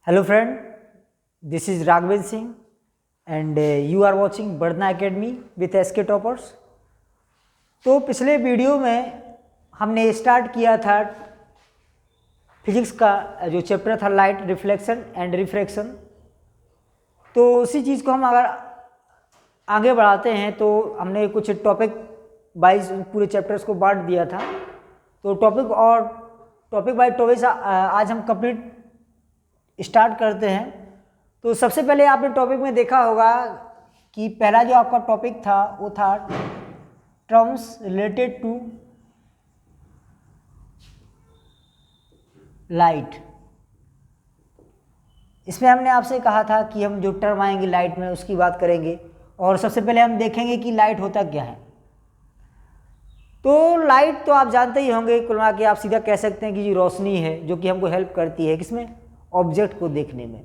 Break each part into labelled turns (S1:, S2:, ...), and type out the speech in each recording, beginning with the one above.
S1: Hello friend, this is Raghvendra Singh and you are watching Bardna Academy with SK Toppers। तो पिछले video में हमने start किया था फिजिक्स का जो चैप्टर था लाइट रिफ्लेक्शन एंड रिफ्रैक्शन। तो उसी चीज़ को हम अगर आगे बढ़ाते हैं तो हमने कुछ टॉपिक वाइज पूरे चैप्टर्स को बांट दिया था। तो टॉपिक बाय टॉपिक आज हम कंप्लीट स्टार्ट करते हैं। तो सबसे पहले आपने टॉपिक में देखा होगा कि पहला जो आपका टॉपिक था वो था टर्म्स रिलेटेड टू लाइट। इसमें हमने आपसे कहा था कि हम जो टर्म आएंगे लाइट में उसकी बात करेंगे और सबसे पहले हम देखेंगे कि लाइट होता क्या है। तो लाइट तो आप जानते ही होंगे, कुल मिला के आप सीधा कह सकते हैं कि ये रोशनी है जो कि हमको हेल्प करती है किसमें, ऑब्जेक्ट को देखने में।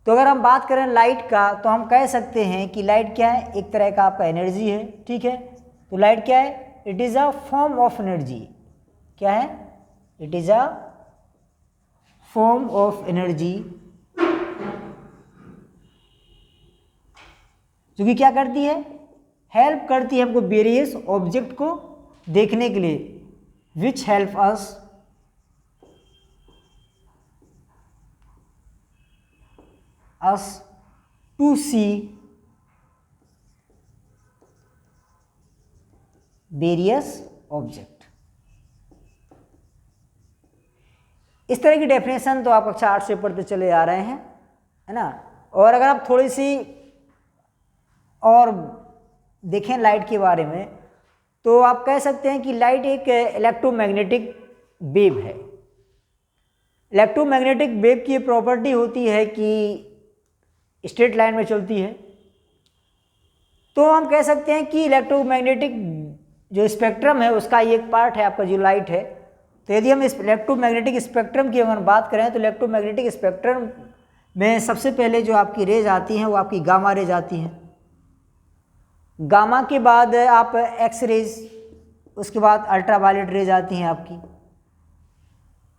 S1: तो अगर हम बात करें लाइट का तो हम कह सकते हैं कि लाइट क्या है, एक तरह का आपका एनर्जी है। ठीक है, तो लाइट क्या है, it is a form of energy. क्या है, it is a form of energy जो कि क्या करती है, हेल्प करती है हमको वेरियस ऑब्जेक्ट को देखने के लिए, which help us to see various object। इस तरह की डेफिनेशन तो आप कक्षा 8 से पढ़ते चले आ रहे हैं, है ना। और अगर आप थोड़ी सी और देखें लाइट के बारे में तो आप कह सकते हैं कि लाइट एक इलेक्ट्रोमैग्नेटिक वेव है। इलेक्ट्रोमैग्नेटिक वेव की प्रॉपर्टी होती है कि स्ट्रेट लाइन में चलती है। तो हम कह सकते हैं कि इलेक्ट्रोमैग्नेटिक जो स्पेक्ट्रम है उसका एक पार्ट है आपका जो लाइट है। तो यदि हम इस इलेक्ट्रोमैग्नेटिक स्पेक्ट्रम की अगर बात करें तो इलेक्ट्रोमैग्नेटिक स्पेक्ट्रम में सबसे पहले जो आपकी रेज आती हैं वो आपकी गामा रेज आती हैं। गामा के बाद आप एक्स रेज, उसके बाद अल्ट्रावायलेट रेज आती हैं आपकी।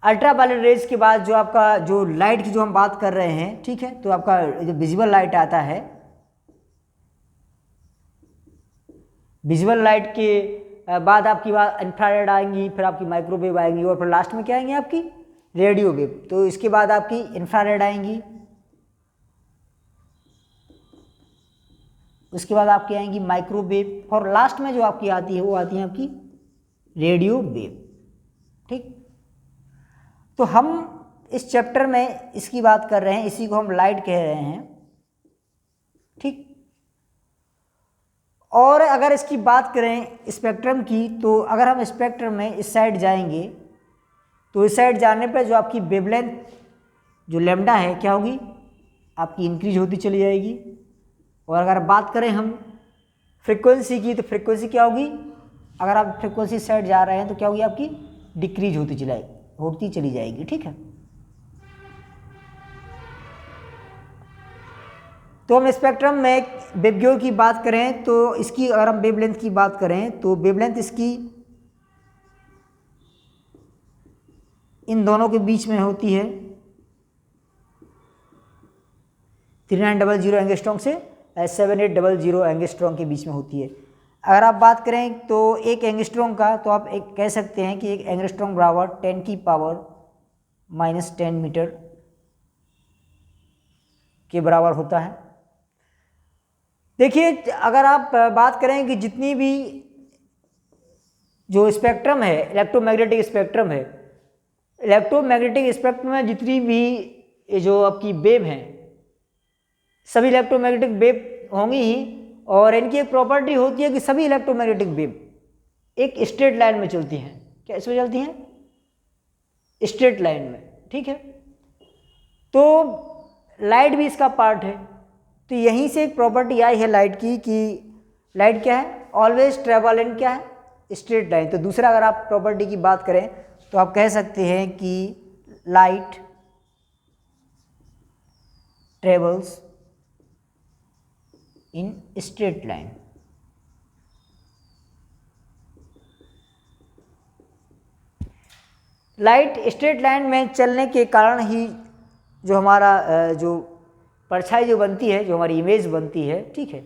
S1: अल्ट्रावायलेट रेज के बाद जो आपका जो लाइट की जो हम बात कर रहे हैं, ठीक है, तो आपका जो विजिबल लाइट आता है, विजिबल लाइट के बाद आपकी बात इंफ्रारेड आएंगी, फिर आपकी माइक्रोवेव आएंगी और फिर लास्ट में क्या आएंगी आपकी रेडियो वेव। तो इसके बाद आपकी इंफ्रारेड आएंगी, उसके बाद आपकी आएंगी माइक्रोवेव और लास्ट में जो आपकी आती है वो आती है आपकी रेडियो वेव। ठीक, तो हम इस चैप्टर में इसकी बात कर रहे हैं, इसी को हम लाइट कह रहे हैं। ठीक, और अगर इसकी बात करें स्पेक्ट्रम की तो अगर हम स्पेक्ट्रम में इस साइड जाएंगे तो इस साइड जाने पर जो आपकी वेवलेंथ जो लैम्डा है क्या होगी, आपकी इंक्रीज होती चली जाएगी। और अगर बात करें हम फ्रीक्वेंसी की तो फ्रीक्वेंसी क्या होगी, अगर आप फ्रीक्वेंसी साइड जा रहे हैं तो क्या होगी आपकी डिक्रीज होती चली जाएगी। ठीक है, तो हम स्पेक्ट्रम में वेवगाइड की बात करें तो इसकी अगर हम वेवलेंथ की बात करें तो वेवलेंथ इसकी इन दोनों के बीच में होती है 3900 एंगस्ट्रॉम से 7800 एंगस्ट्रॉम के बीच में होती है। अगर आप बात करें तो एक एंगस्ट्रॉम का तो आप एक कह सकते हैं कि एक एंगस्ट्रॉम बराबर 10⁻⁻10 मीटर के बराबर होता है। देखिए, अगर आप बात करें कि जितनी भी जो स्पेक्ट्रम है इलेक्ट्रोमैग्नेटिक स्पेक्ट्रम है, इलेक्ट्रोमैग्नेटिक स्पेक्ट्रम में जितनी भी जो आपकी वेव हैं सभी इलेक्ट्रोमैग्नेटिक वेव होंगी ही। और इनकी एक प्रॉपर्टी होती है कि सभी इलेक्ट्रोमैग्नेटिक वेव एक स्ट्रेट लाइन में चलती हैं। क्या इसमें चलती हैं, स्ट्रेट लाइन में। ठीक है, तो लाइट भी इसका पार्ट है। तो यहीं से एक प्रॉपर्टी आई है लाइट की कि लाइट क्या है, ऑलवेज ट्रेवल इन क्या है, स्ट्रेट लाइन। तो दूसरा अगर आप प्रॉपर्टी की बात करें तो आप कह सकते हैं कि light travels in straight line. Light straight line में चलने के कारण ही जो हमारा जो परछाई जो बनती है, जो हमारी इमेज बनती है, ठीक है,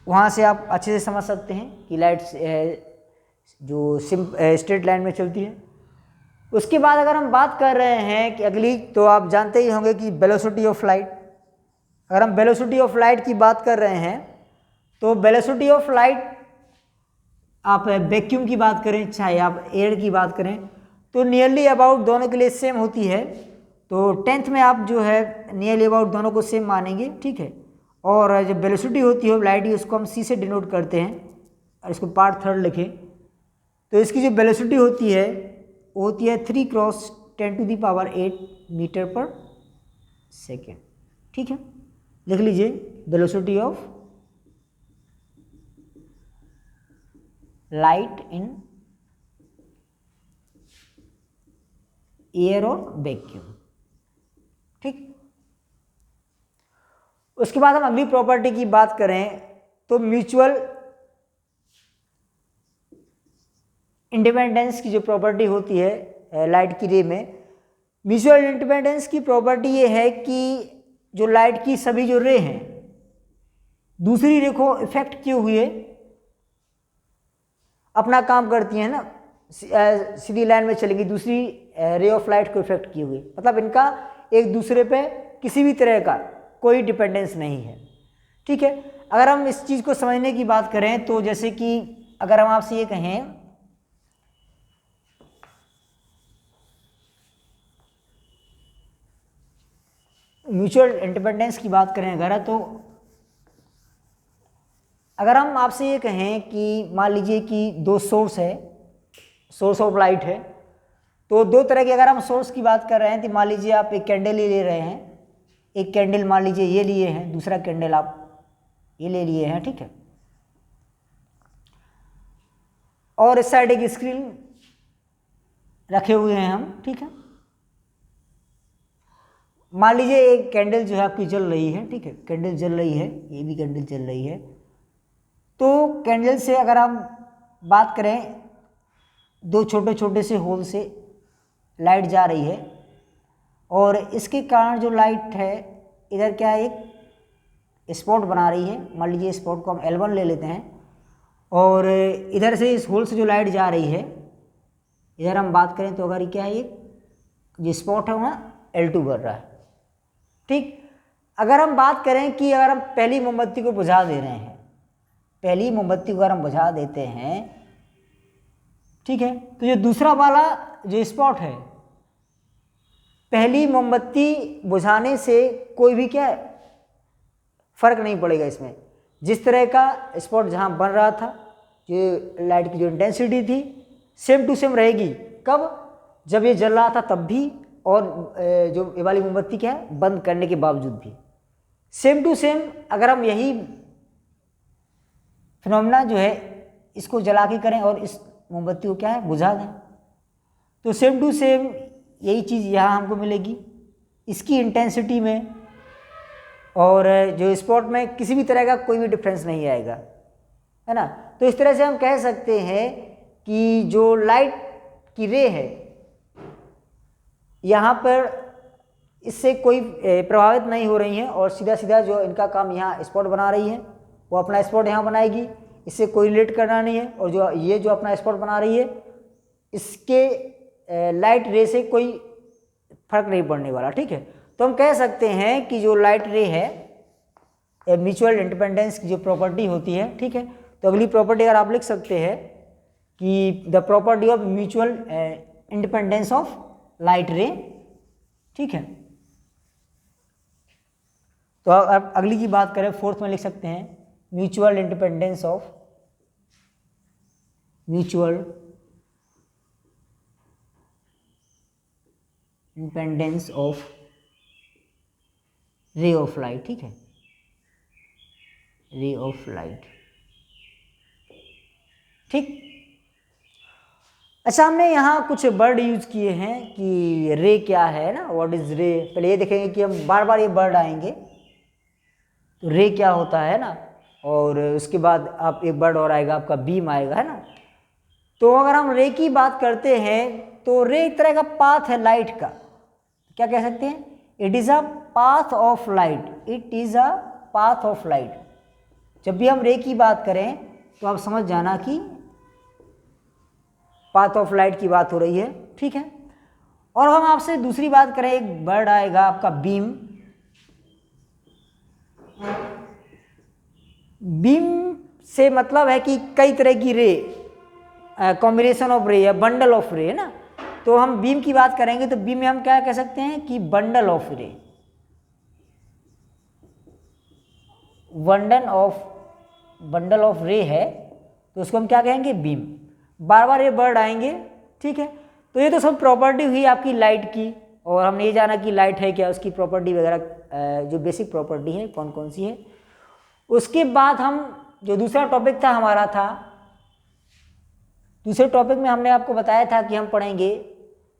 S1: वहाँ से आप अच्छे से समझ सकते हैं कि लाइट जो स्ट्रेट लाइन में चलती है। उसके बाद अगर हम बात कर रहे हैं कि अगली, तो आप जानते ही होंगे कि वेलोसिटी ऑफ लाइट। अगर हम वेलोसिटी ऑफ लाइट की बात कर रहे हैं तो वेलोसिटी ऑफ लाइट, आप वैक्यूम की बात करें चाहे आप एयर की बात करें, तो नियरली अबाउट दोनों के लिए सेम होती है। तो 10th में आप जो है नियरली अबाउट दोनों को सेम मानेंगे, ठीक है। और जब वेलोसिटी होती है लाइट की, उसको हम c से डिनोट करते हैं, और इसको पार्ट थर्ड लिखें तो इसकी जो वेलोसिटी होती है वो होती है 3 × 10⁸ मीटर पर सेकेंड, ठीक है। लिख लीजिए velocity of light in air और वैक्यूम, ठीक। उसके बाद हम अगली प्रॉपर्टी की बात करें तो म्यूचुअल इंडिपेंडेंस की जो प्रॉपर्टी होती है लाइट की रे में, म्यूचुअल इंडिपेंडेंस की प्रॉपर्टी ये है कि जो लाइट की सभी जो रे हैं दूसरी रे को इफेक्ट किए हुए अपना काम करती हैं ना, सीधी लाइन में चलेगी, दूसरी रे ऑफ लाइट को इफेक्ट किए हुए, मतलब इनका एक दूसरे पे किसी भी तरह का कोई डिपेंडेंस नहीं है, ठीक है। अगर हम इस चीज़ को समझने की बात करें तो जैसे कि अगर हम आपसे ये कहें म्यूचुअल इंडिपेंडेंस की बात करें अगर, तो अगर हम आपसे ये कहें कि मान लीजिए कि दो सोर्स है, सोर्स ऑफ लाइट है, तो दो तरह के अगर हम सोर्स की बात कर रहे हैं तो मान लीजिए आप एक कैंडल ही ले रहे हैं, एक कैंडल मान लीजिए ये लिए हैं, दूसरा कैंडल आप ये ले लिए हैं, ठीक है। और इस साइड एक स्क्रीन रखे हुए हैं हम, ठीक है। मान लीजिए एक कैंडल जो है आपकी जल रही है, ठीक है, कैंडल जल रही है, ये भी कैंडल जल रही है। तो कैंडल से अगर हम बात करें, दो छोटे छोटे से होल से लाइट जा रही है, और इसके कारण जो लाइट है इधर क्या है, एक स्पॉट बना रही है। मान लीजिए स्पॉट को हम L1 ले लेते हैं, और इधर से इस होल से जो लाइट जा रही है, इधर हम बात करें तो अगर ये क्या है, एक जो स्पॉट है वहाँ L2 बढ़ रहा है, ठीक। अगर हम बात करें कि अगर हम पहली मोमबत्ती को बुझा दे रहे हैं, पहली मोमबत्ती को अगर हम बुझा देते हैं, ठीक है, तो जो दूसरा वाला जो स्पॉट है, पहली मोमबत्ती बुझाने से कोई भी क्या फर्क नहीं पड़ेगा इसमें। जिस तरह का स्पॉट जहां बन रहा था, जो लाइट की जो इंटेंसिटी थी सेम टू सेम रहेगी। कब? जब ये जल रहा था तब भी, और जो ये वाली मोमबत्ती क्या है बंद करने के बावजूद भी सेम टू सेम। अगर हम यही फिनोमेना जो है इसको जला के करें और इस मोमबत्ती को क्या है बुझा दें, तो सेम टू सेम यही चीज़ यहाँ हमको मिलेगी। इसकी इंटेंसिटी में और जो स्पॉट में किसी भी तरह का कोई भी डिफरेंस नहीं आएगा, है ना। तो इस तरह से हम कह सकते हैं कि जो लाइट की रे है यहाँ पर इससे कोई प्रभावित नहीं हो रही हैं, और सीधा सीधा जो इनका काम यहाँ स्पॉट बना रही है वो अपना स्पॉट यहाँ बनाएगी, इससे कोई रिलेट करना नहीं है। और जो ये जो अपना स्पॉट बना रही है इसके लाइट रे से कोई फर्क नहीं पड़ने वाला, ठीक है। तो हम कह सकते हैं कि जो लाइट रे है म्यूचुअल इंडिपेंडेंस की जो प्रॉपर्टी होती है, ठीक है। तो अगली प्रॉपर्टी अगर आप लिख सकते हैं कि the property of mutual independence of light रे, ठीक है। तो अब अगली की बात करें, फोर्थ में लिख सकते हैं mutual independence of ray of light, ठीक है, रे ऑफ लाइट, ठीक। अच्छा, हमने यहाँ कुछ वर्ड यूज किए हैं कि रे क्या है ना, व्हाट इज रे। पहले ये देखेंगे कि हम बार बार ये वर्ड आएंगे, तो रे क्या होता है ना, और उसके बाद आप एक वर्ड और आएगा आपका बीम आएगा, है ना। तो अगर हम रे की बात करते हैं तो रे एक तरह का पाथ है लाइट का, क्या कह सकते हैं, it is a path of light, it is a path of light. जब भी हम रे की बात करें तो आप समझ जाना कि पाथ ऑफ लाइट की बात हो रही है, ठीक है। और हम आपसे दूसरी बात करें, एक वर्ड आएगा आपका बीम। बीम से मतलब है कि कई तरह की रे, कॉम्बिनेशन ऑफ रे या बंडल ऑफ रे, है ना। तो हम बीम की बात करेंगे तो बीम में हम क्या कह सकते हैं कि बंडल ऑफ रे, बंडल ऑफ रे है तो उसको हम क्या कहेंगे, बीम। बार बार ये वर्ड आएंगे, ठीक है। तो ये तो सब प्रॉपर्टी हुई आपकी लाइट की, और हमने ये जाना कि लाइट है क्या, उसकी प्रॉपर्टी वगैरह, जो बेसिक प्रॉपर्टी है कौन कौन सी है। उसके बाद हम जो दूसरा टॉपिक था हमारा था, दूसरे टॉपिक में हमने आपको बताया था कि हम पढ़ेंगे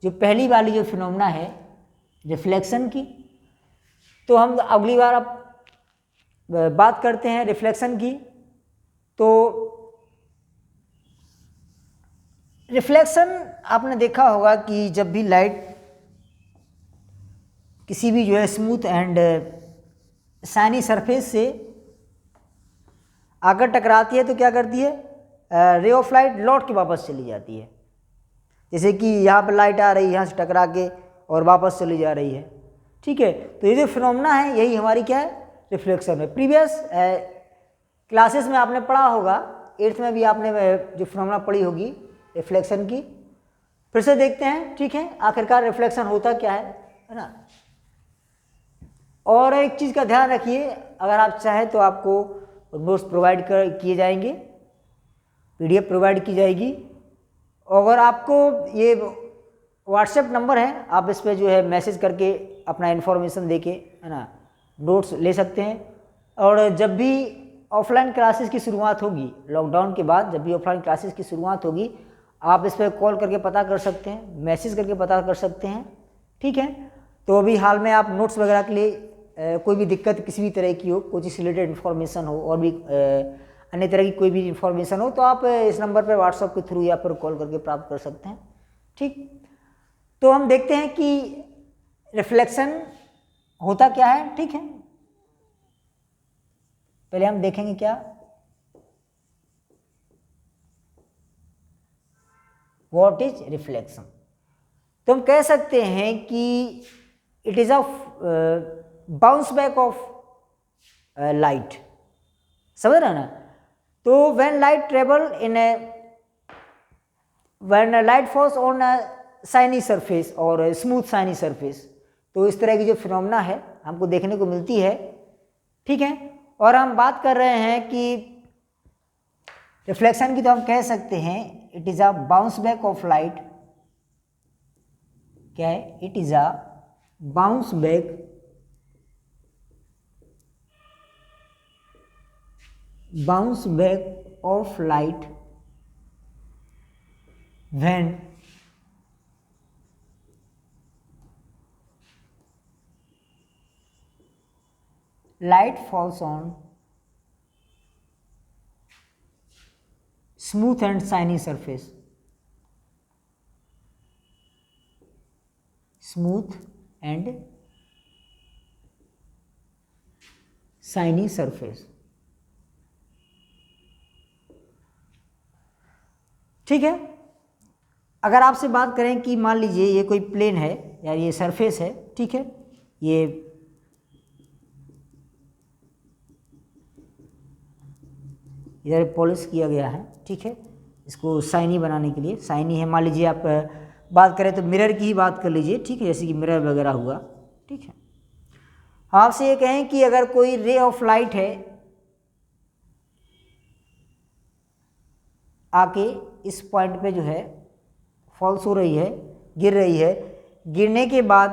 S1: जो पहली वाली जो फिनोमेना है रिफ्लेक्शन की। तो हम अगली बार अब बात करते हैं रिफ्लेक्शन की। तो रिफ्लेक्शन आपने देखा होगा कि जब भी लाइट किसी भी जो है स्मूथ एंड शाइनी सरफेस से आकर टकराती है तो क्या करती है, रे ऑफ लाइट लौट के वापस चली जाती है। जैसे कि यहाँ पर लाइट आ रही है, यहाँ से टकरा के और वापस चली जा रही है, ठीक है। तो ये जो फिनोमेना है यही हमारी क्या है, रिफ्लेक्शन है। प्रीवियस क्लासेस में आपने पढ़ा होगा, 8th में भी आपने जो फिनोमेना पढ़ी होगी रिफ्लेक्शन की। फिर से देखते हैं, ठीक है, आखिरकार रिफ्लेक्शन होता क्या है ना। और एक चीज़ का ध्यान रखिए, अगर आप चाहें तो आपको नोट्स प्रोवाइड किए जाएंगे, PDF प्रोवाइड की जाएगी। अगर आपको ये व्हाट्सएप नंबर है, आप इस पर जो है मैसेज करके अपना इन्फॉर्मेशन देके, है ना, नोट्स ले सकते हैं। और जब भी ऑफलाइन क्लासेस की शुरुआत होगी, लॉकडाउन के बाद जब भी ऑफलाइन क्लासेस की शुरुआत होगी, आप इस पर कॉल करके पता कर सकते हैं, मैसेज करके पता कर सकते हैं, ठीक है। तो अभी हाल में आप नोट्स वगैरह के लिए कोई भी दिक्कत किसी भी तरह की हो, कोई चीज़ रिलेटेड इन्फॉर्मेशन हो और भी अन्य तरह की कोई भी इन्फॉर्मेशन हो, तो आप इस नंबर पर व्हाट्सएप के थ्रू या पर कॉल करके प्राप्त कर सकते हैं, ठीक। तो हम देखते हैं कि रिफ्लेक्शन होता क्या है, ठीक है। पहले हम देखेंगे क्या, व्हाट इज रिफ्लेक्शन। तो हम कह सकते हैं कि it is a bounce back of light, समझ रहे हैं ना। तो when light travel in A, when light falls on a shiny surface और स्मूथ शाइनी सरफेस, तो इस तरह की जो फिनोमेना है हमको देखने को मिलती है, ठीक है। और हम बात कर रहे हैं कि रिफ्लेक्शन की, तो हम कह सकते हैं it is a bounce back of light, क्या है, it is a bounce back of light when light falls on smooth and shiny surface, smooth and shiny surface, ठीक है। अगर आपसे बात करें कि मान लीजिए ये कोई प्लेन है या ये सरफेस है, ठीक है, ये इधर पॉलिश किया गया है, ठीक है, इसको शाइनी बनाने के लिए, शाइनी है। मान लीजिए आप बात करें तो मिरर की ही बात कर लीजिए, ठीक है, जैसे कि मिरर वगैरह हुआ, ठीक है। आपसे ये कहें कि अगर कोई रे ऑफ लाइट है आके इस पॉइंट पे जो है फॉल्स हो रही है, गिर रही है, गिरने के बाद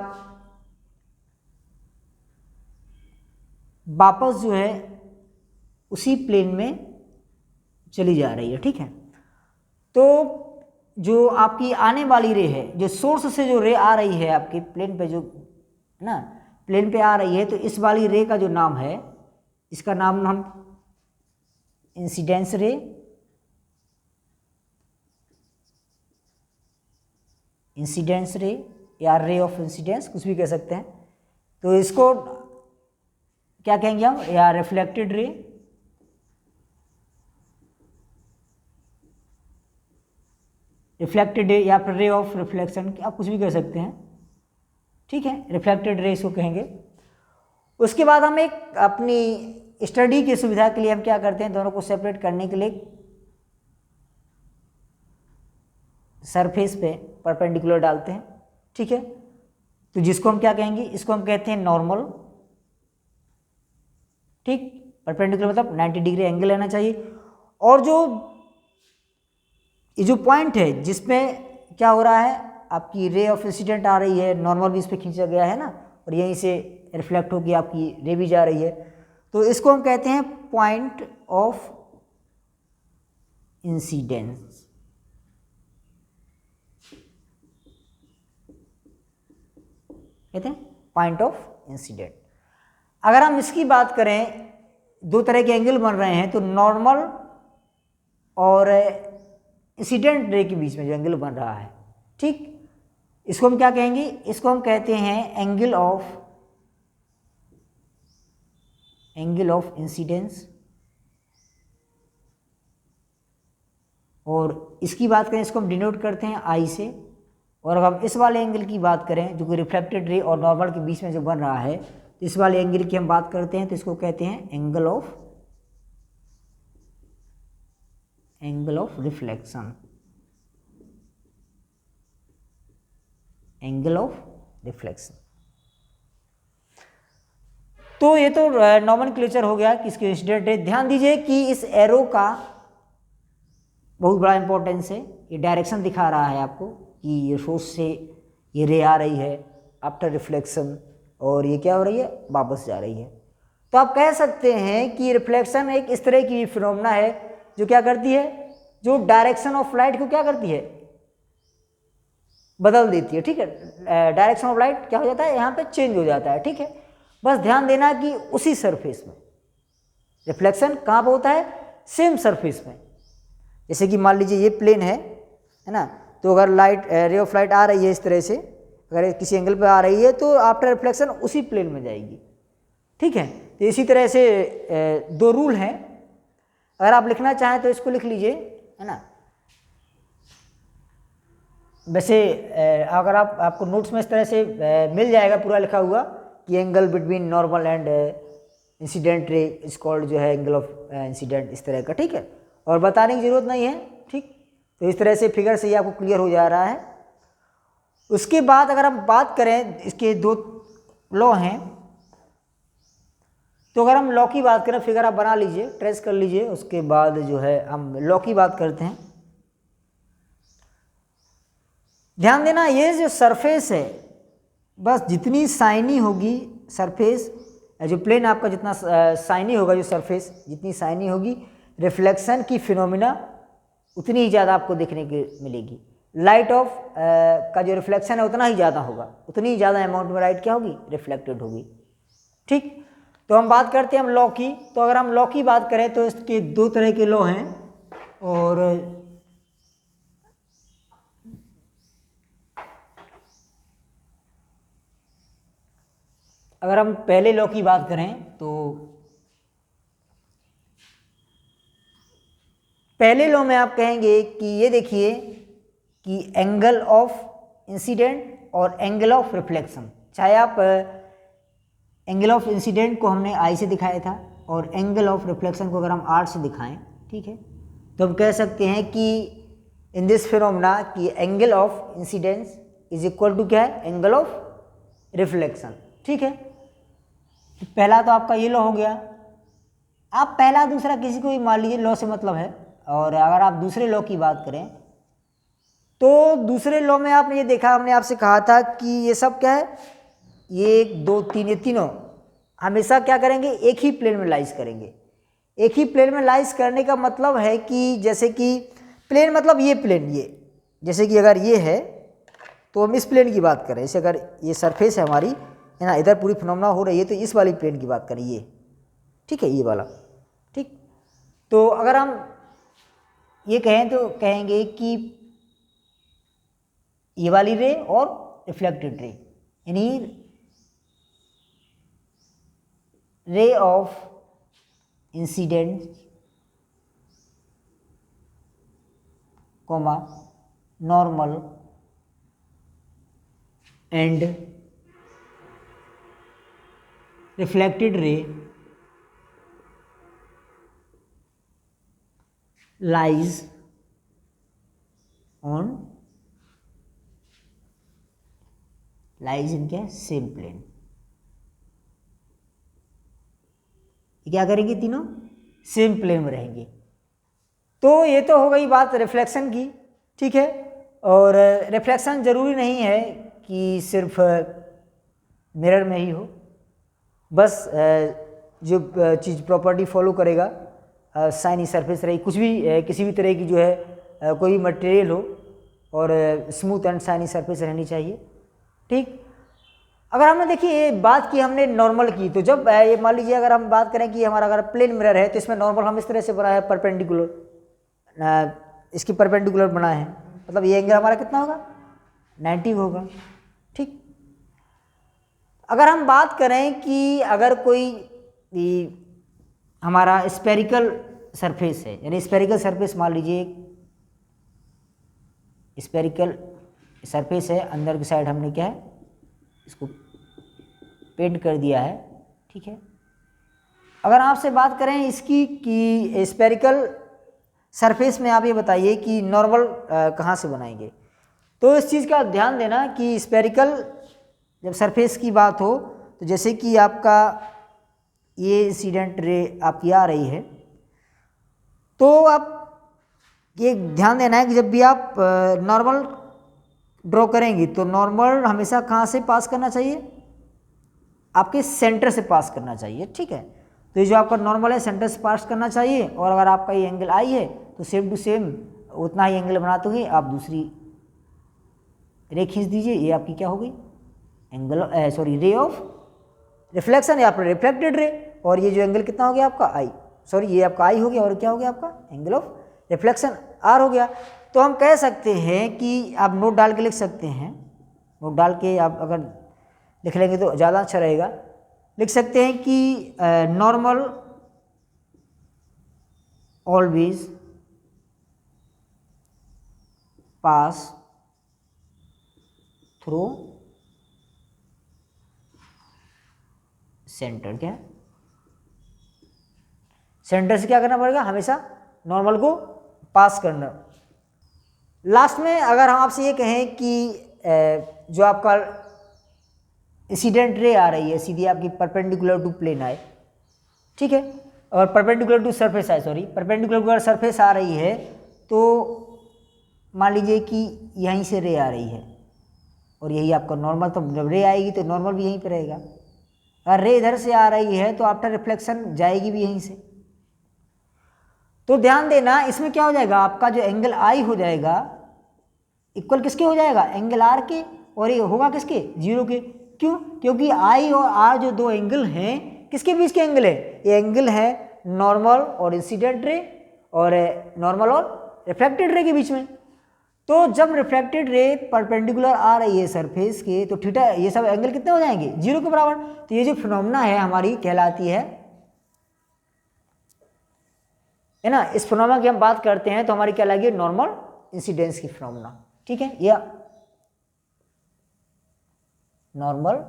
S1: वापस जो है उसी प्लेन में चली जा रही है, ठीक है। तो जो आपकी आने वाली रे है, जो सोर्स से जो रे आ रही है आपके प्लेन पे, जो ना प्लेन पे आ रही है, तो इस वाली रे का जो नाम है, इसका नाम हम इंसिडेंस रे, या रे ऑफ इंसिडेंस, कुछ भी कह सकते हैं। तो इसको क्या कहेंगे हम, या रिफ्लेक्टेड रे, रिफ्लेक्टेड रे या फिर रे ऑफ रिफ्लेक्शन, आप कुछ भी कह सकते हैं, ठीक है, रिफ्लेक्टेड रे इसको कहेंगे। उसके बाद हम एक अपनी स्टडी की सुविधा के लिए हम क्या करते हैं, दोनों को सेपरेट करने के लिए सरफेस पे परपेंडिकुलर डालते हैं, ठीक है। तो जिसको हम क्या कहेंगे, इसको हम कहते हैं नॉर्मल, ठीक। परपेंडिकुलर मतलब 90 डिग्री एंगल लेना चाहिए। और ये जो पॉइंट है जिसमें क्या हो रहा है, आपकी रे ऑफ इंसिडेंट आ रही है, नॉर्मल भी इस पर खींचा गया है ना, और यहीं से रिफ्लेक्ट होकर आपकी रे भी जा रही है, तो इसको हम कहते हैं पॉइंट ऑफ इंसिडेंस। कहते हैं पॉइंट ऑफ इंसिडेंट। अगर हम इसकी बात करें, दो तरह के एंगल बन रहे हैं, तो नॉर्मल और इंसिडेंट रे के बीच में जो एंगल बन रहा है, ठीक, इसको हम क्या कहेंगे, इसको हम कहते हैं एंगल ऑफ इंसिडेंस। और इसकी बात करें, इसको हम डिनोट करते हैं आई से। और अगर हम इस वाले एंगल की बात करें, जो कि रिफ्लेक्टेड रे और नॉर्मल के बीच में जो बन रहा है, तो इस वाले एंगल की हम बात करते हैं, तो इसको कहते हैं angle of reflection, angle of reflection. तो ये तो नॉमेनक्लेचर हो गया कि इसके इंसिडेंट रे। ध्यान दीजिए कि इस एरो का बहुत बड़ा इंपॉर्टेंस है, ये डायरेक्शन दिखा रहा है आपको कि ये सोर्स से ये रे आ रही है आफ्टर रिफ्लेक्शन, और ये क्या हो रही है, वापस जा रही है। तो आप कह सकते हैं कि रिफ्लेक्शन एक इस तरह की फिनोमेना है जो क्या करती है, जो डायरेक्शन ऑफ लाइट को क्या करती है, बदल देती है, ठीक है। डायरेक्शन ऑफ लाइट क्या हो जाता है, यहाँ पे चेंज हो जाता है, ठीक है। बस ध्यान देना कि उसी सरफेस में रिफ्लेक्शन कहाँ पर होता है, सेम सरफेस में। जैसे कि मान लीजिए ये प्लेन है ना, तो अगर लाइट रे ऑफ लाइट आ रही है इस तरह से, अगर किसी एंगल पे आ रही है, तो आफ्टर रिफ्लेक्शन उसी प्लेन में जाएगी, ठीक है। तो इसी तरह से दो रूल हैं, अगर आप लिखना चाहें तो इसको लिख लीजिए, है ना। वैसे अगर आपको नोट्स में इस तरह से मिल जाएगा पूरा लिखा हुआ कि angle between normal and incident ray is called, जो है एंगल ऑफ इंसिडेंट, इस तरह का, ठीक है। और बताने की ज़रूरत नहीं है, ठीक। तो इस तरह से फिगर से ही आपको क्लियर हो जा रहा है। उसके बाद अगर हम बात करें, इसके दो लॉ हैं, तो अगर हम लॉ की बात करें, फिगर आप बना लीजिए, ट्रेस कर लीजिए, उसके बाद जो है हम लॉ की बात करते हैं। ध्यान देना, ये जो सरफेस है, बस जितनी शाइनी होगी सरफेस, जो प्लेन आपका जितना शाइनी होगा, जो सरफेस जितनी शाइनी होगी, रिफ्लेक्शन की फिनोमिना उतनी ही ज़्यादा आपको देखने की मिलेगी। लाइट ऑफ का जो रिफ्लेक्शन है उतना ही ज़्यादा होगा, उतनी ही ज़्यादा अमाउंट में लाइट क्या होगी, रिफ्लेक्टेड होगी, ठीक। तो हम बात करते हैं हम लॉ की। तो अगर हम लॉ की बात करें तो इसके दो तरह के लॉ हैं, और अगर हम पहले लॉ की बात करें तो पहले लॉ में आप कहेंगे कि ये देखिए कि एंगल ऑफ इंसिडेंट और एंगल ऑफ रिफ्लेक्शन, चाहे आप एंगल ऑफ इंसिडेंट को हमने आई से दिखाया था और एंगल ऑफ रिफ्लेक्शन को अगर हम आर से दिखाएं, ठीक है, तो हम कह सकते हैं कि इन दिस फिनोमेना कि angle of incidence is equal to क्या है, एंगल ऑफ रिफ्लेक्शन, ठीक है। पहला तो आपका ये लॉ हो गया। आप पहला दूसरा किसी को भी मान लीजिए, लॉ से मतलब है। और अगर आप दूसरे लॉ की बात करें तो दूसरे लॉ में आपने ये देखा, हमने आपसे कहा था कि ये सब क्या है, ये 1 2 3, ये तीनों हमेशा क्या करेंगे, एक ही प्लेन में लाइज करेंगे। एक ही प्लेन में लाइज करने का मतलब है कि जैसे कि प्लेन मतलब ये प्लेन, ये जैसे कि अगर ये है तो हम इस प्लेन की बात करें, जैसे अगर ये सरफेस है हमारी, है ना, इधर पूरी फिनोमेना हो रही है, तो इस वाली प्लेन की बात करें, ये ठीक है, ये वाला, ठीक। तो अगर हम ये कहें तो कहेंगे कि ये वाली रे और रिफ्लेक्टेड रे, यानी ray of incident comma normal and reflected ray lies in क्या सेम प्लेन। क्या करेंगे, तीनों सेम प्लेन में रहेंगे। तो ये तो हो गई बात रिफ्लेक्शन की, ठीक है। और रिफ्लेक्शन जरूरी नहीं है कि सिर्फ मिरर में ही हो, बस जो चीज़ प्रॉपर्टी फॉलो करेगा, शाइनी सरफेस रही, कुछ भी किसी भी तरह की जो है कोई भी मटेरियल हो और स्मूथ एंड शाइनी सरफेस रहनी चाहिए, ठीक। अगर हमने देखिए बात की हमने नॉर्मल की, तो जब ये मान लीजिए अगर हम बात करें कि हमारा अगर प्लेन मिरर है तो इसमें नॉर्मल हम इस तरह से बना है परपेंडिकुलर, इसकी परपेंडिकुलर बना है, मतलब ये एंगल हमारा कितना होगा, 90 होगा, ठीक। अगर हम बात करें कि अगर कोई हमारा स्फेरिकल सरफेस है, यानी स्फेरिकल सरफेस मान लीजिए स्फेरिकल सरफेस है, अंदर की साइड हमने क्या है इसको पेंट कर दिया है, ठीक है। अगर आपसे बात करें इसकी कि स्फेरिकल सरफेस में आप ये बताइए कि नॉर्मल कहाँ से बनाएंगे, तो इस चीज़ का ध्यान देना कि स्फेरिकल जब सरफेस की बात हो तो जैसे कि आपका ये इंसिडेंट रे आपकी आ रही है, तो आप ये ध्यान देना है कि जब भी आप नॉर्मल ड्रॉ करेंगी तो नॉर्मल हमेशा कहाँ से पास करना चाहिए, आपके सेंटर से पास करना चाहिए, ठीक है। तो ये जो आपका नॉर्मल है सेंटर से पास करना चाहिए, और अगर आपका ये एंगल आई है तो सेम टू सेम उतना ही एंगल बनाते हुए आप दूसरी रे खींच दीजिए, ये आपकी क्या हो गई एंगल रे ऑफ रिफ्लेक्शन या फिर रिफ्लेक्टेड रे। और ये जो एंगल कितना हो गया आपका ये आपका आई हो गया, और क्या हो गया आपका एंगल ऑफ रिफ्लेक्शन आर हो गया। तो हम कह सकते हैं कि आप नोट डाल के लिख सकते हैं, नोट डाल के आप अगर लिख लेंगे तो ज़्यादा अच्छा रहेगा, लिख सकते हैं कि normal always pass through centre, क्या सेंटर से क्या करना पड़ेगा, हमेशा नॉर्मल को पास करना। लास्ट में अगर हम आपसे ये कहें कि जो आपका इंसिडेंट रे आ रही है सीधी आपकी परपेंडिकुलर टू प्लेन आए, ठीक है, और परपेंडिकुलर टू सरफेस आए, परपेंडिकुलर सरफेस आ रही है, तो मान लीजिए कि यहीं से रे आ रही है और यही आपका नॉर्मल, तो जब रे आएगी तो नॉर्मल भी यहीं पे रहेगा। अगर रे इधर से आ रही है तो आफ्टर रिफ्लेक्शन जाएगी भी यहीं से। तो ध्यान देना इसमें क्या हो जाएगा, आपका जो एंगल आई हो जाएगा इक्वल किसके हो जाएगा, एंगल आर के, और ये होगा किसके, 0 के। क्यों, क्योंकि आई और आर जो दो एंगल हैं किसके बीच के एंगल है, ये एंगल है नॉर्मल और इंसिडेंट रे, और नॉर्मल और रिफ्लेक्टेड रे के बीच में। तो जब रिफ्लेक्टेड रे परपेंडिकुलर आ रही है सरफेस के, तो थीटा ये सब एंगल कितने हो जाएंगे, 0 के बराबर। तो ये जो फिनोमेना है हमारी कहलाती है ना, इस फिनोमेना की हम बात करते हैं तो हमारी क्या लगी, नॉर्मल इंसिडेंस की फिनोमेना, ठीक है, या नॉर्मल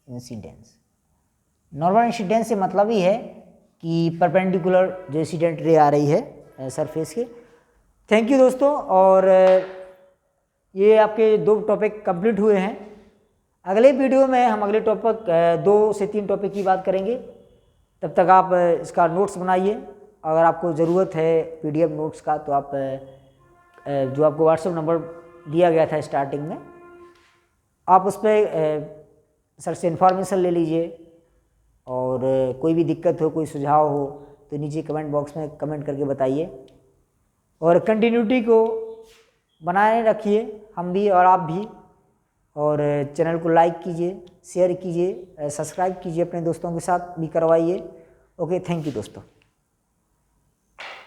S1: इंसिडेंस। नॉर्मल इंसिडेंस से मतलब ही है कि परपेंडिकुलर जो इंसिडेंट रे आ रही है सरफेस के। थैंक यू दोस्तों, और ये आपके 2 टॉपिक कंप्लीट हुए हैं। अगले वीडियो में हम अगले टॉपिक 2 से 3 टॉपिक की बात करेंगे। तब तक आप इसका नोट्स बनाइए। अगर आपको ज़रूरत है PDF नोट्स का तो आप जो आपको व्हाट्सएप नंबर दिया गया था स्टार्टिंग में, आप उस पर सर से इन्फॉर्मेशन ले लीजिए, और कोई भी दिक्कत हो, कोई सुझाव हो तो नीचे कमेंट बॉक्स में कमेंट करके बताइए। और कंटिन्यूटी को बनाए रखिए, हम भी और आप भी, और चैनल को लाइक कीजिए, शेयर कीजिए, सब्सक्राइब कीजिए, अपने दोस्तों के साथ भी करवाइए। ओके, थैंक यू दोस्तों।